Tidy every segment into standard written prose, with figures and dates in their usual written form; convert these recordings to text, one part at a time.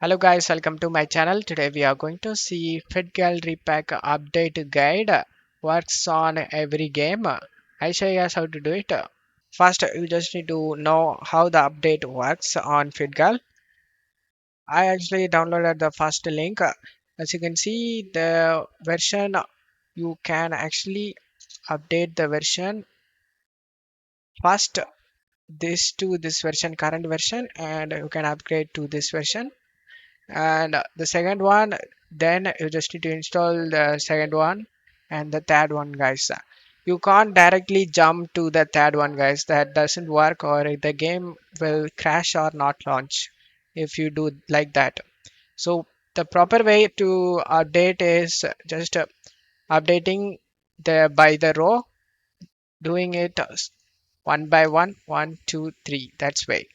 Hello guys, welcome to my channel. Today we are going to see FitGirl Repack update guide. Works on every game. I show you guys how to do it. First, you just need to know how the update works on FitGirl. I actually downloaded the first link. As you can see, the version you can actually update the version first this to this version, current version, and you can upgrade to this version. And the second one, then you just need to install the second one and the third one, guys. You can't directly jump to the third one, guys. That doesn't work, or the game will crash or not launch if you do like that. So the proper way to update is just updating the by the row, doing it one by one, one, two, three. That's way.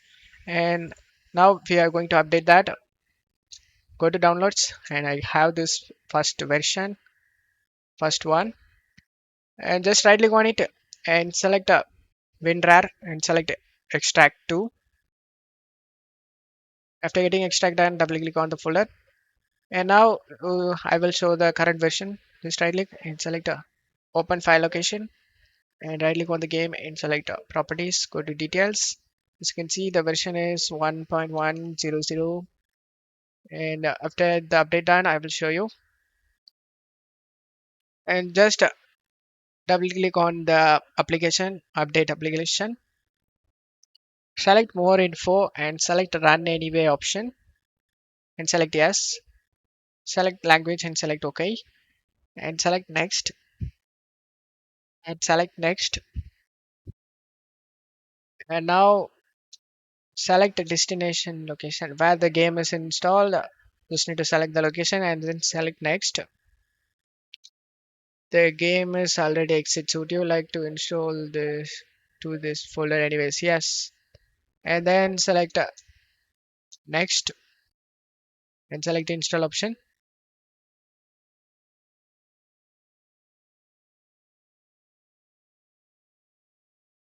And now we are going to update that. Go to downloads, and I have this first version, first one, and just right click on it and select WinRAR and select extract to. After getting extract done, double click on the folder, and now I will show the current version. Just right click and select open file location, and right click on the game and select properties. Go to details. As you can see, the version is 1.100, and after the update done, I will show you. And just double click on the application, update application, select more info and select run anyway option and select yes, select language and select OK, and select next and select next. And now select the destination location where the game is installed. Just need to select the location and then select next. The game is already exit. Would you like to install this to this folder anyways? Yes. And then select next and select install option.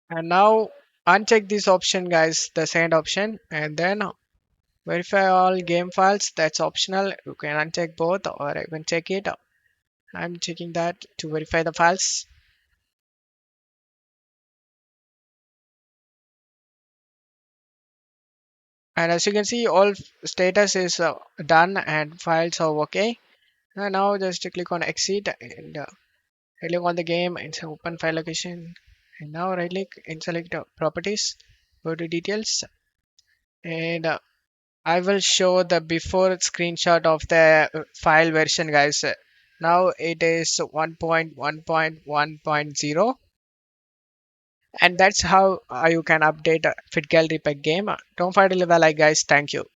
And now uncheck this option, guys, the second option, and then verify all game files. That's optional. You can uncheck both or even check it. I'm checking that to verify the files. And as you can see, all status is done and files are okay. And now just click on exit and right click on the game and say open file location. And now right click and select properties. Go to details, and I will show the before screenshot of the file version, guys. Now it is 1.1.1.0, and that's how you can update FitGirl Repack game. Don't forget to leave a like, guys. Thank you.